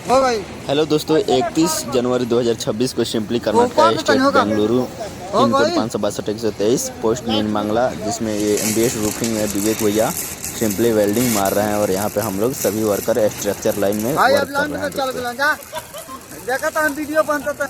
हो भाई। हेलो दोस्तों, 31 जनवरी 2026 को simply Karnataka state Bengaluru pin code 562-123 post Nelamangala, जिसमें ये MBS रूफिंग में विवेक भैया सिंपली वेल्डिंग मार रहे हैं और यहाँ पे हम लोग सभी वर्कर स्ट्रक्चर लाइन में वर्क कर रहे हैं दोस्तों। देखा था वीडियो बनता था।